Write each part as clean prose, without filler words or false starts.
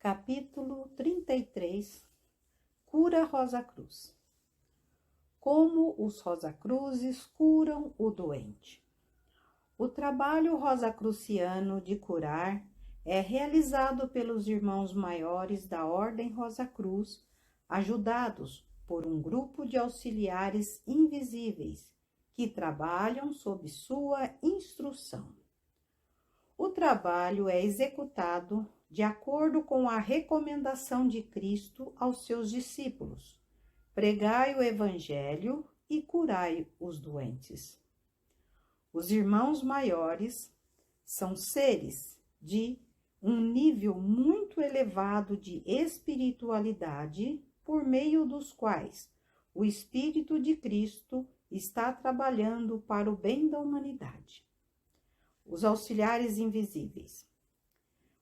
Capítulo 33. Cura Rosa Cruz. Como os Rosacruzes curam o doente. O trabalho rosacruciano de curar é realizado pelos irmãos maiores da Ordem Rosa Cruz, ajudados por um grupo de auxiliares invisíveis que trabalham sob sua instrução. O trabalho é executado de acordo com a recomendação de Cristo aos seus discípulos: pregai o Evangelho e curai os doentes. Os irmãos maiores são seres de um nível muito elevado de espiritualidade, por meio dos quais o Espírito de Cristo está trabalhando para o bem da humanidade. Os auxiliares invisíveis.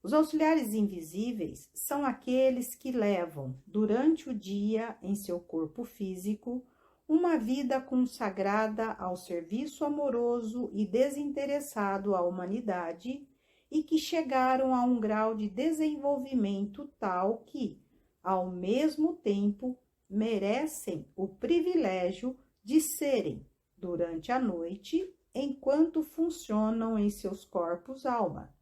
Os auxiliares invisíveis são aqueles que levam, durante o dia, em seu corpo físico, uma vida consagrada ao serviço amoroso e desinteressado à humanidade e que chegaram a um grau de desenvolvimento tal que, ao mesmo tempo, merecem o privilégio de serem, durante a noite, enquanto funcionam em seus corpos-alma,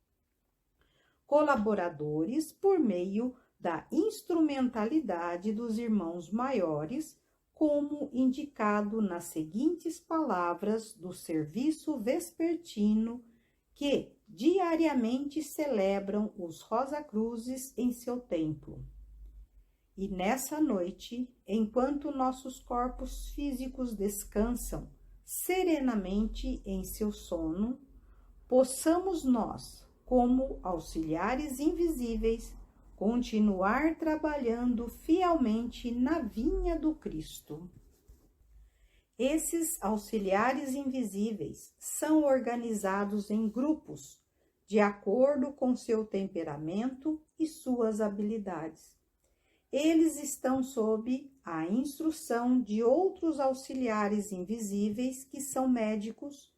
colaboradores por meio da instrumentalidade dos irmãos maiores, como indicado nas seguintes palavras do serviço vespertino que diariamente celebram os Rosacruzes em seu templo. E nessa noite, enquanto nossos corpos físicos descansam serenamente em seu sono, possamos nós, como auxiliares invisíveis, continuar trabalhando fielmente na vinha do Cristo. Esses auxiliares invisíveis são organizados em grupos, de acordo com seu temperamento e suas habilidades. Eles estão sob a instrução de outros auxiliares invisíveis que são médicos,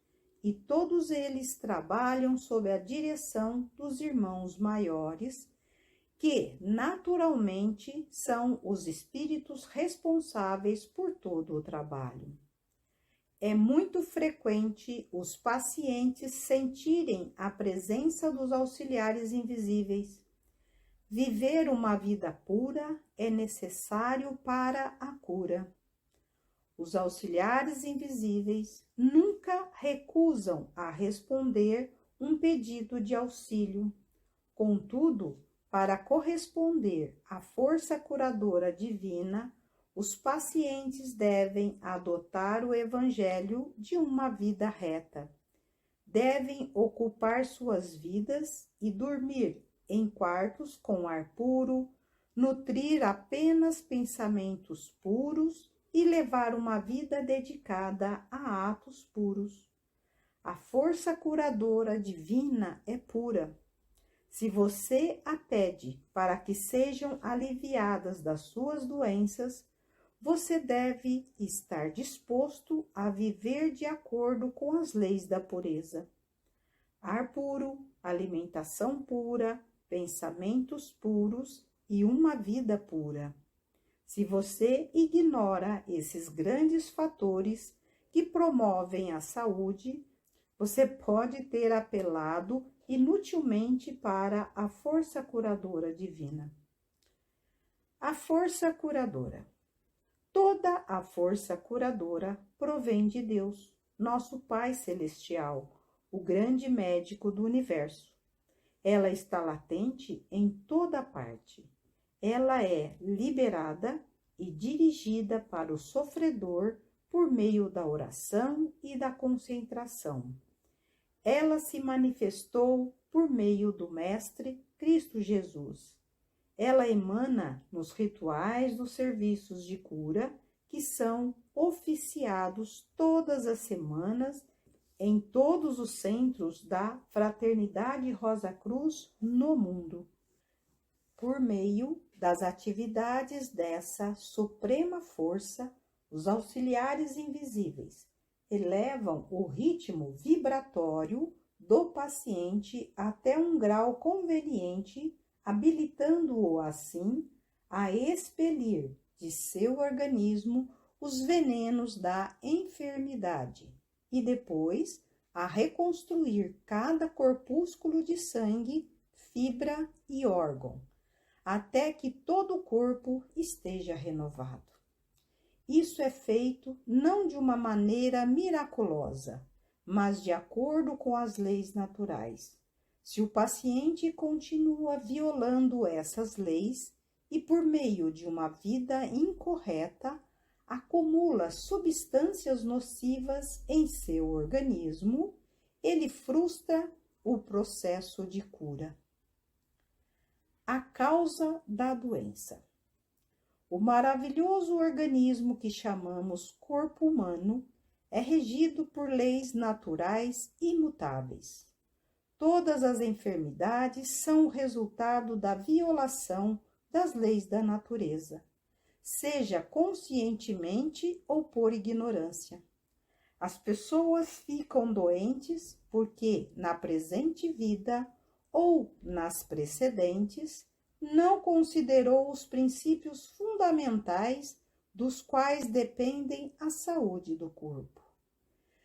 e todos eles trabalham sob a direção dos irmãos maiores, que naturalmente são os espíritos responsáveis por todo o trabalho. É muito frequente os pacientes sentirem a presença dos auxiliares invisíveis. Viver uma vida pura é necessário para a cura. Os auxiliares invisíveis nunca recusam a responder um pedido de auxílio. Contudo, para corresponder à força curadora divina, os pacientes devem adotar o Evangelho de uma vida reta. Devem ocupar suas vidas e dormir em quartos com ar puro, nutrir apenas pensamentos puros e levar uma vida dedicada a atos puros. A força curadora divina é pura. Se você a pede para que sejam aliviadas das suas doenças, você deve estar disposto a viver de acordo com as leis da pureza. Ar puro, alimentação pura, pensamentos puros e uma vida pura. Se você ignora esses grandes fatores que promovem a saúde, você pode ter apelado inutilmente para a força curadora divina. A força curadora. Toda a força curadora provém de Deus, nosso Pai Celestial, o grande médico do universo. Ela está latente em toda parte. Ela é liberada e dirigida para o sofredor por meio da oração e da concentração. Ela se manifestou por meio do Mestre Cristo Jesus. Ela emana nos rituais dos serviços de cura que são oficiados todas as semanas em todos os centros da Fraternidade Rosa Cruz no mundo. Por meio das atividades dessa suprema força, os auxiliares invisíveis elevam o ritmo vibratório do paciente até um grau conveniente habilitando-o assim a expelir de seu organismo os venenos da enfermidade e depois a reconstruir cada corpúsculo de sangue, fibra e órgão, até que todo o corpo esteja renovado. Isso é feito não de uma maneira miraculosa, mas de acordo com as leis naturais. Se o paciente continua violando essas leis e, por meio de uma vida incorreta, acumula substâncias nocivas em seu organismo, ele frustra o processo de cura. A causa da doença. O maravilhoso organismo que chamamos corpo humano é regido por leis naturais imutáveis. Todas as enfermidades são o resultado da violação das leis da natureza, seja conscientemente ou por ignorância. As pessoas ficam doentes porque, na presente vida ou nas precedentes, não considerou os princípios fundamentais dos quais dependem a saúde do corpo.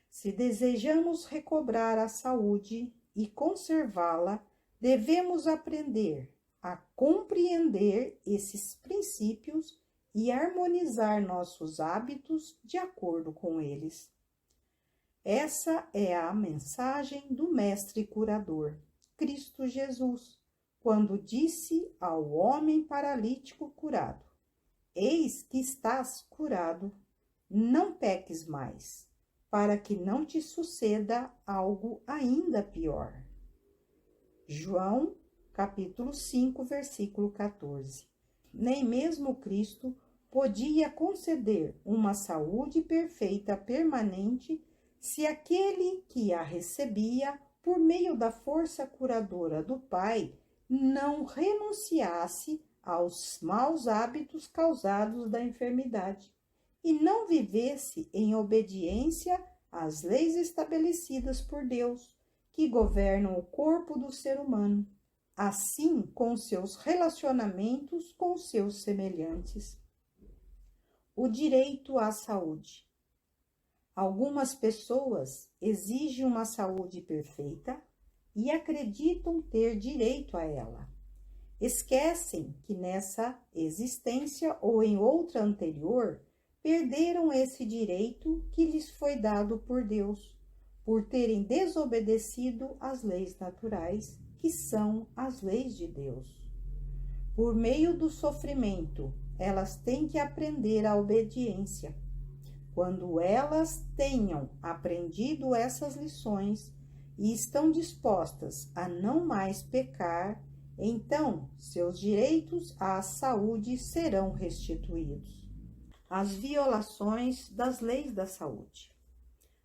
Se desejamos recobrar a saúde e conservá-la, devemos aprender a compreender esses princípios e harmonizar nossos hábitos de acordo com eles. Essa é a mensagem do Mestre Curador, Cristo Jesus, quando disse ao homem paralítico curado: eis que estás curado, não peques mais, para que não te suceda algo ainda pior. João, capítulo 5, versículo 14. Nem mesmo Cristo podia conceder uma saúde perfeita permanente se aquele que a recebia por meio da força curadora do Pai não renunciasse aos maus hábitos causados da enfermidade e não vivesse em obediência às leis estabelecidas por Deus, que governam o corpo do ser humano, assim com seus relacionamentos com seus semelhantes. O direito à saúde. Algumas pessoas exigem uma saúde perfeita e acreditam ter direito a ela. Esquecem que nessa existência ou em outra anterior perderam esse direito que lhes foi dado por Deus, por terem desobedecido às leis naturais, que são as leis de Deus. Por meio do sofrimento, elas têm que aprender a obediência. Quando elas tenham aprendido essas lições e estão dispostas a não mais pecar, então seus direitos à saúde serão restituídos. As violações das leis da saúde.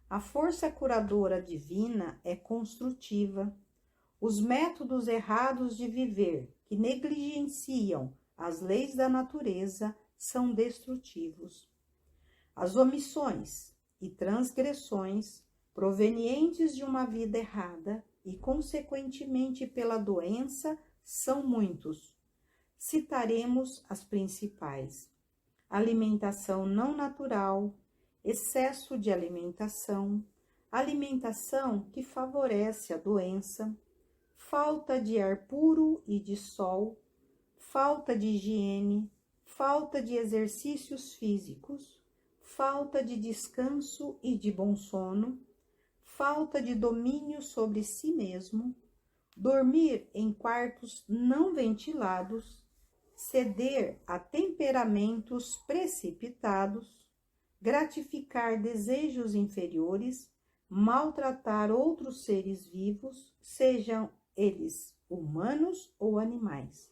A força curadora divina é construtiva. Os métodos errados de viver, que negligenciam as leis da natureza, são destrutivos. As omissões e transgressões provenientes de uma vida errada e, consequentemente, pela doença, são muitos. Citaremos as principais: alimentação não natural, excesso de alimentação, alimentação que favorece a doença, falta de ar puro e de sol, falta de higiene, falta de exercícios físicos, falta de descanso e de bom sono, falta de domínio sobre si mesmo, dormir em quartos não ventilados, ceder a temperamentos precipitados, gratificar desejos inferiores, maltratar outros seres vivos, sejam eles humanos ou animais.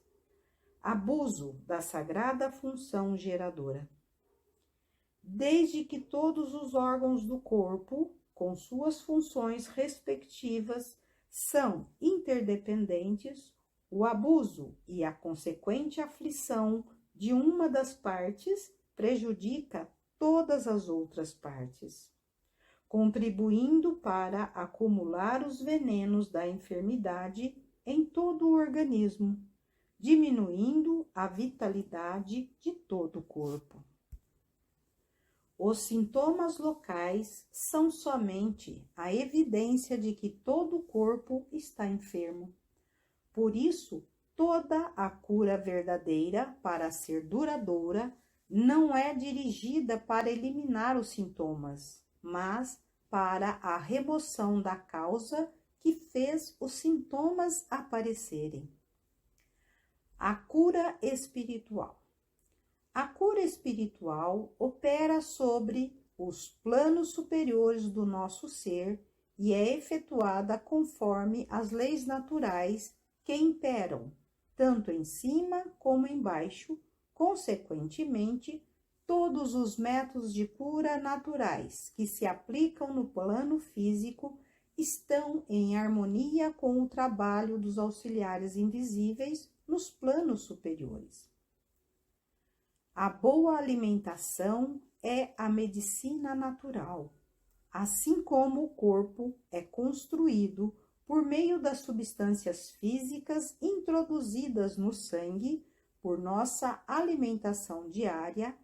Abuso da sagrada função geradora. Desde que todos os órgãos do corpo, com suas funções respectivas, são interdependentes, o abuso e a consequente aflição de uma das partes prejudica todas as outras partes, contribuindo para acumular os venenos da enfermidade em todo o organismo, diminuindo a vitalidade de todo o corpo. Os sintomas locais são somente a evidência de que todo o corpo está enfermo. Por isso, toda a cura verdadeira, para ser duradoura, não é dirigida para eliminar os sintomas, mas para a remoção da causa que fez os sintomas aparecerem. A cura espiritual. A cura espiritual opera sobre os planos superiores do nosso ser e é efetuada conforme as leis naturais que imperam, tanto em cima como embaixo. Consequentemente, todos os métodos de cura naturais que se aplicam no plano físico estão em harmonia com o trabalho dos auxiliares invisíveis nos planos superiores. A boa alimentação é a medicina natural, assim como o corpo é construído por meio das substâncias físicas introduzidas no sangue por nossa alimentação diária.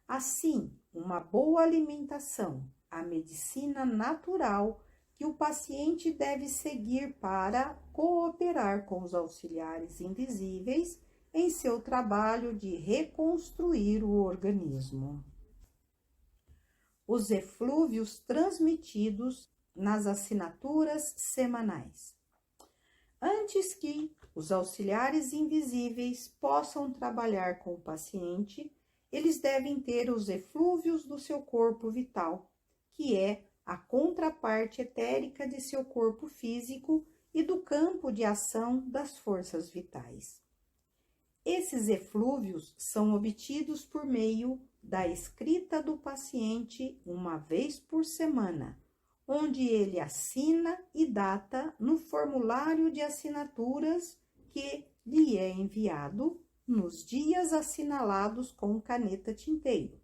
Assim, uma boa alimentação, a medicina natural que o paciente deve seguir para cooperar com os auxiliares invisíveis em seu trabalho de reconstruir o organismo. Os eflúvios transmitidos nas assinaturas semanais. Antes que os auxiliares invisíveis possam trabalhar com o paciente, eles devem ter os eflúvios do seu corpo vital, que é a contraparte etérica de seu corpo físico e do campo de ação das forças vitais. Esses eflúvios são obtidos por meio da escrita do paciente uma vez por semana, onde ele assina e data no formulário de assinaturas que lhe é enviado nos dias assinalados com caneta tinteiro.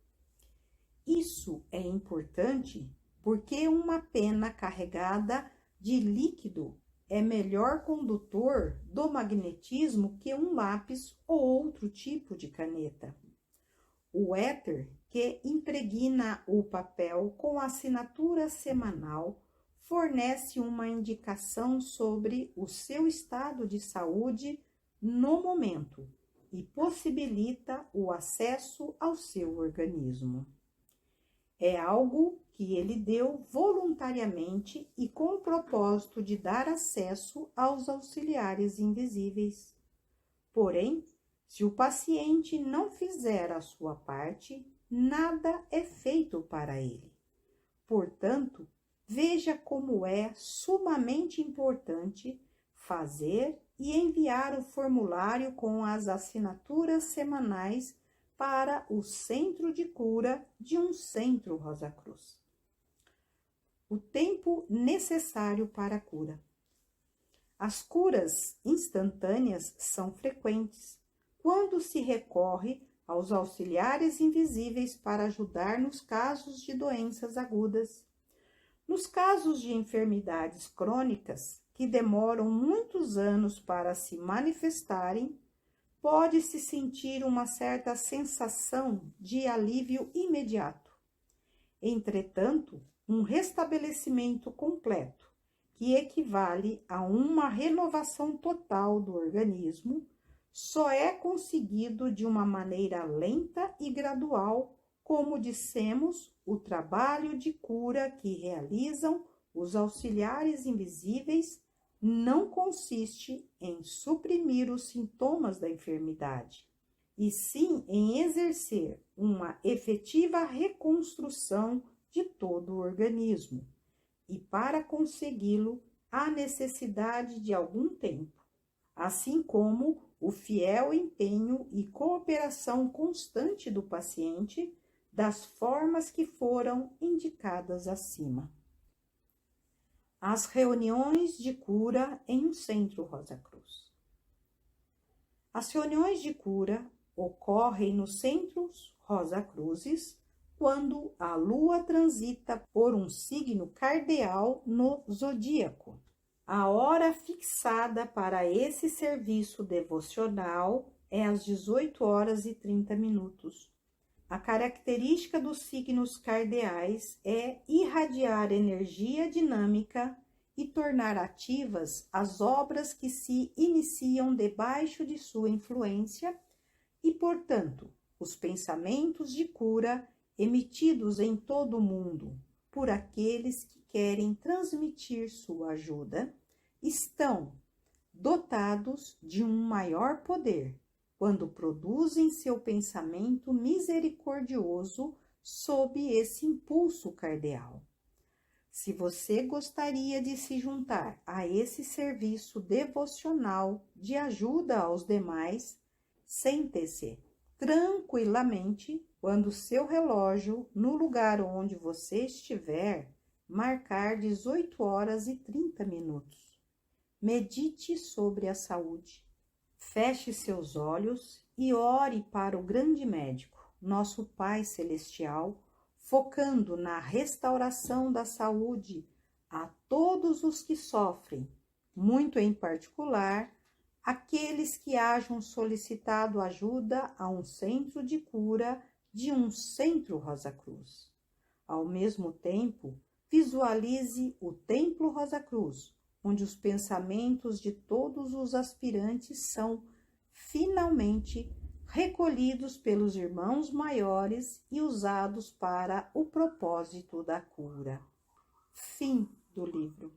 Isso é importante porque uma pena carregada de líquido é melhor condutor do magnetismo que um lápis ou outro tipo de caneta. O éter que impregna o papel com a assinatura semanal fornece uma indicação sobre o seu estado de saúde no momento e possibilita o acesso ao seu organismo. É algo que ele deu voluntariamente e com o propósito de dar acesso aos auxiliares invisíveis. Porém, se o paciente não fizer a sua parte, nada é feito para ele. Portanto, veja como é sumamente importante fazer e enviar o formulário com as assinaturas semanais para o centro de cura de um centro Rosa Cruz. O tempo necessário para a cura. As curas instantâneas são frequentes quando se recorre aos auxiliares invisíveis para ajudar nos casos de doenças agudas. Nos casos de enfermidades crônicas, que demoram muitos anos para se manifestarem, pode-se sentir uma certa sensação de alívio imediato. Entretanto, um restabelecimento completo, que equivale a uma renovação total do organismo, só é conseguido de uma maneira lenta e gradual, como dissemos, o trabalho de cura que realizam os auxiliares invisíveis não consiste em suprimir os sintomas da enfermidade, e sim em exercer uma efetiva reconstrução de todo o organismo, e para consegui-lo há necessidade de algum tempo, assim como o fiel empenho e cooperação constante do paciente das formas que foram indicadas acima. As reuniões de cura em um centro Rosa Cruz. As reuniões de cura ocorrem nos centros Rosa Cruzes quando a lua transita por um signo cardeal no zodíaco. A hora fixada para esse serviço devocional é às 18 horas e 30 minutos. A característica dos signos cardeais é irradiar energia dinâmica e tornar ativas as obras que se iniciam debaixo de sua influência e, portanto, os pensamentos de cura emitidos em todo o mundo por aqueles que querem transmitir sua ajuda estão dotados de um maior poder quando produzem seu pensamento misericordioso sob esse impulso cardeal. Se você gostaria de se juntar a esse serviço devocional de ajuda aos demais, sente-se tranquilamente quando seu relógio, no lugar onde você estiver, marcar 18 horas e 30 minutos. Medite sobre a saúde. Feche seus olhos e ore para o grande médico, nosso Pai Celestial, focando na restauração da saúde a todos os que sofrem, muito em particular, aqueles que hajam solicitado ajuda a um centro de cura de um centro Rosa Cruz. Ao mesmo tempo, visualize o Templo Rosa Cruz, onde os pensamentos de todos os aspirantes são finalmente recolhidos pelos irmãos maiores e usados para o propósito da cura. Fim do livro.